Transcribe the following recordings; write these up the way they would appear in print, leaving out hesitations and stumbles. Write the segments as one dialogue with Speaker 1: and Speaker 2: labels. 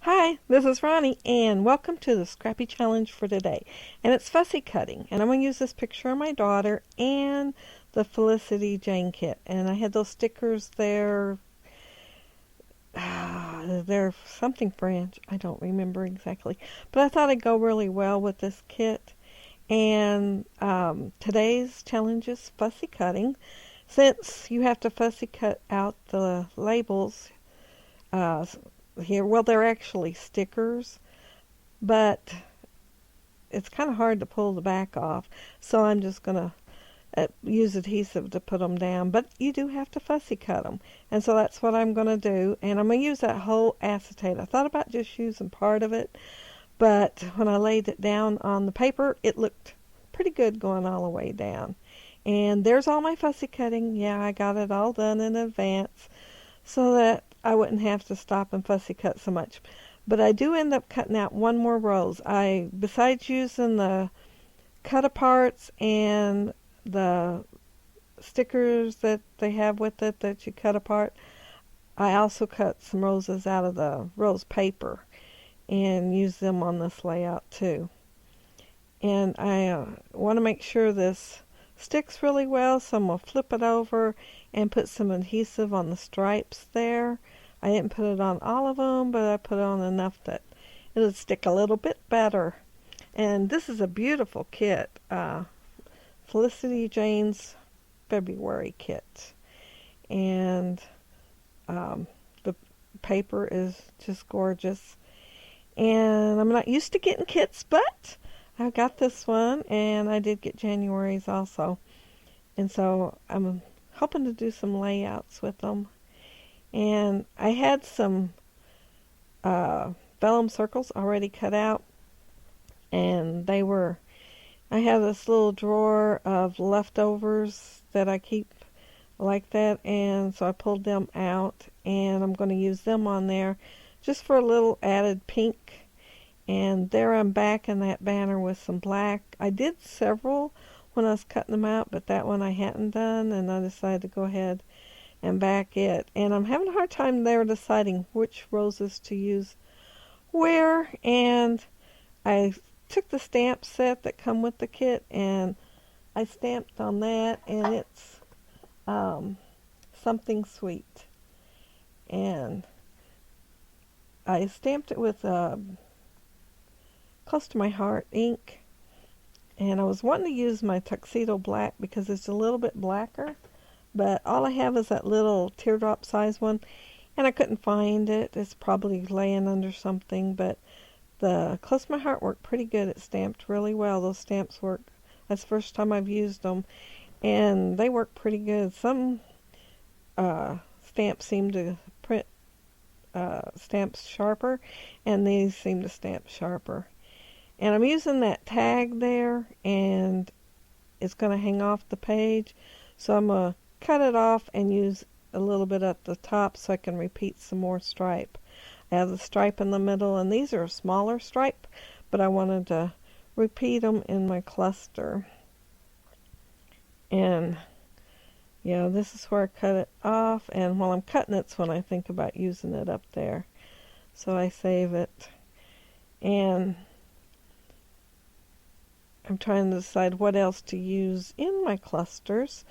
Speaker 1: Hi, this is Roni, and welcome to the Scrappy Challenge for today. And it's fussy cutting, and I'm going to use this picture of my daughter and the Felicity Jane kit. And I had those stickers there. They're something French. I don't remember exactly. But I thought it'd go really well with this kit. And today's challenge is fussy cutting. Since you have to fussy cut out the labels uh, here, well, they're actually stickers, but it's kind of hard to pull the back off, so I'm just going to use adhesive to put them down. But you do have to fussy cut them, and so that's what I'm going to do. And I'm going to use that whole acetate. I thought about just using part of it, but when I laid it down on the paper, it looked pretty good going all the way down. And there's all my fussy cutting. Yeah, I got it all done in advance so that I wouldn't have to stop and fussy cut so much. But I do end up cutting out one more rose. Besides using the cut-aparts and the stickers that they have with it that you cut apart, I also cut some roses out of the rose paper and use them on this layout too. And I want to make sure this sticks really well, so I'm going to flip it over and put some adhesive on the stripes there. I didn't put it on all of them, but I put on enough that it'll stick a little bit better. And this is a beautiful kit, Felicity Jane's February kit. And the paper is just gorgeous. And I'm not used to getting kits, but I got this one, and I did get January's also. And so I'm hoping to do some layouts with them. And I had some vellum circles already cut out, and I have this little drawer of leftovers that I keep like that, and so I pulled them out, and I'm going to use them on there just for a little added pink. And there I'm backing that banner with some black. I did several when I was cutting them out, but that one I hadn't done, and I decided to go ahead and back it. And I'm having a hard time there deciding which roses to use where. And I took the stamp set that come with the kit, and I stamped on that, and it's something sweet. And I stamped it with close to my heart ink, and I was wanting to use my tuxedo black because it's a little bit blacker, but all I have is that little teardrop size one, and I couldn't find it. It's probably laying under something, but the close to my heart worked pretty good. It stamped really well. Those stamps work. That's the first time I've used them, and they work pretty good. Some stamps seem to print stamps sharper, and these seem to stamp sharper. And I'm using that tag there, and it's going to hang off the page. So I'm going to cut it off and use a little bit at the top so I can repeat some more stripe. I have the stripe in the middle, and these are a smaller stripe, but I wanted to repeat them in my cluster. And yeah, this is where I cut it off, and while I'm cutting it's when I think about using it up there. So I save it. And I'm trying to decide what else to use in my clusters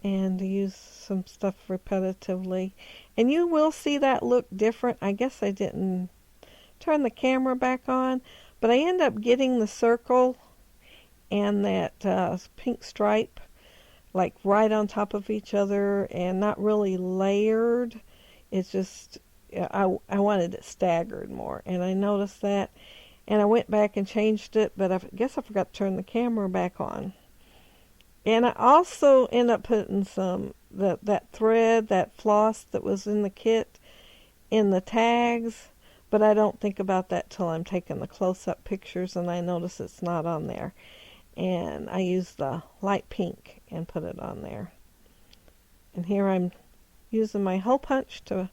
Speaker 1: and to use some stuff repetitively. And you will see that look different. I guess I didn't turn the camera back on, but I end up getting the circle and that pink stripe like right on top of each other and not really layered. It's just, I wanted it staggered more, and I noticed that. And I went back and changed it, but I guess I forgot to turn the camera back on. And I also end up putting some, that thread, that floss that was in the kit in the tags, but I don't think about that till I'm taking the close-up pictures and I notice it's not on there. And I use the light pink and put it on there. And here I'm using my hole punch to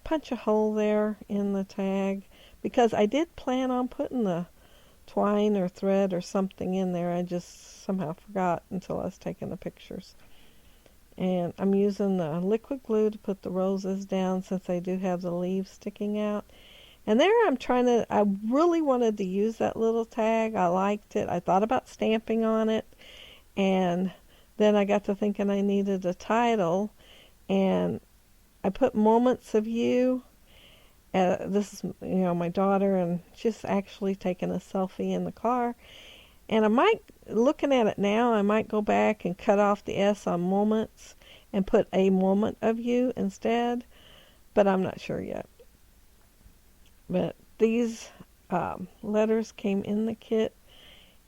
Speaker 1: punch a hole there in the tag, because I did plan on putting the twine or thread or something in there. I just somehow forgot until I was taking the pictures. And I'm using the liquid glue to put the roses down since they do have the leaves sticking out. And there I really wanted to use that little tag. I liked it. I thought about stamping on it. And then I got to thinking I needed a title. And I put Moments of You. This is, my daughter, and she's actually taking a selfie in the car. And looking at it now, I might go back and cut off the S on moments and put a moment of you instead, but I'm not sure yet. But these letters came in the kit,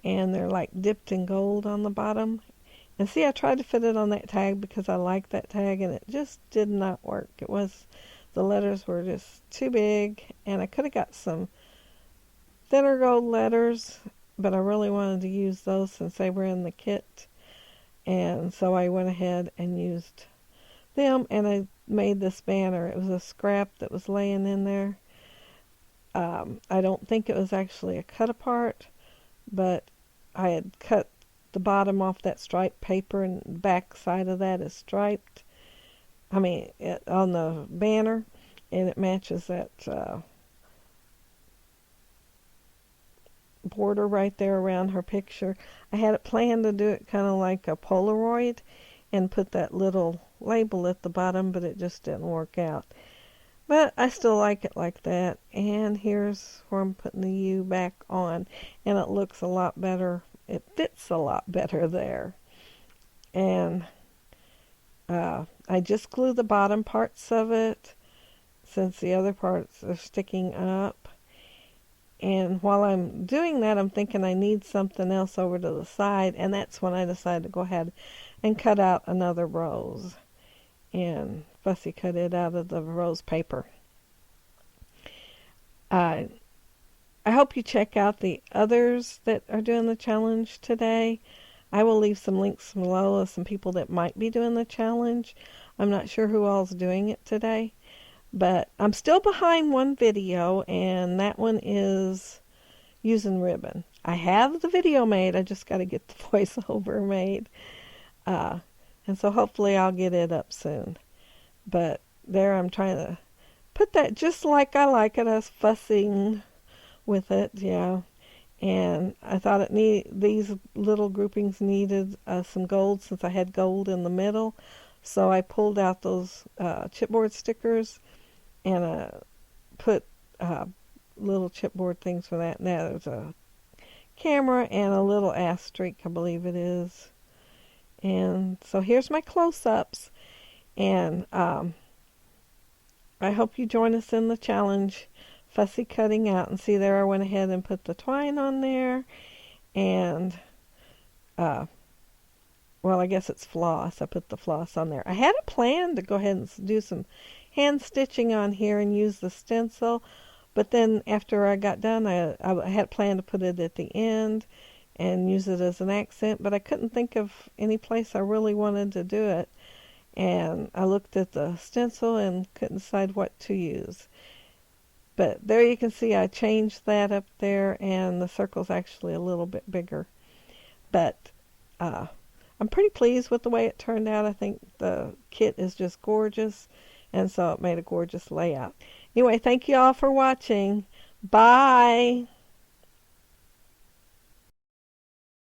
Speaker 1: and they're like dipped in gold on the bottom. And see, I tried to fit it on that tag because I like that tag, and it just did not work. The letters were just too big, and I could have got some thinner gold letters, but I really wanted to use those since they were in the kit. And so I went ahead and used them, and I made this banner. It was a scrap that was laying in there. I don't think it was actually a cut apart, but I had cut the bottom off that striped paper, and the back side of that is striped. On the banner, and it matches that border right there around her picture. I had it planned to do it kind of like a Polaroid and put that little label at the bottom, but it just didn't work out. But I still like it like that. And here's where I'm putting the U back on, and it looks a lot better. It fits a lot better there. And I just glue the bottom parts of it since the other parts are sticking up. And while I'm doing that, I'm thinking I need something else over to the side, and that's when I decided to go ahead and cut out another rose. And Fussy cut it out of the rose paper. I hope you check out the others that are doing the challenge today. I will leave some links below of some people that might be doing the challenge. I'm not sure who all's doing it today, but I'm still behind one video, and that one is using ribbon. I have the video made, I just got to get the voiceover made. And so hopefully I'll get it up soon. But there I'm trying to put that just like I like it. I was fussing with it, yeah. And I thought these little groupings needed some gold since I had gold in the middle. So I pulled out those chipboard stickers and put little chipboard things for that. Now there's a camera and a little asterisk, I believe it is. And so here's my close-ups. And I hope you join us in the challenge. Fussy cutting out, and see there I went ahead and put the twine on there, and well, I guess it's floss. I put the floss on there. I had a plan to go ahead and do some hand stitching on here and use the stencil, but then after I got done, I had planned to put it at the end and use it as an accent, but I couldn't think of any place I really wanted to do it, and I looked at the stencil and couldn't decide what to use. But there you can see I changed that up there, and the circle's actually a little bit bigger. But I'm pretty pleased with the way it turned out. I think the kit is just gorgeous, and so it made a gorgeous layout. Anyway, thank you all for watching. Bye!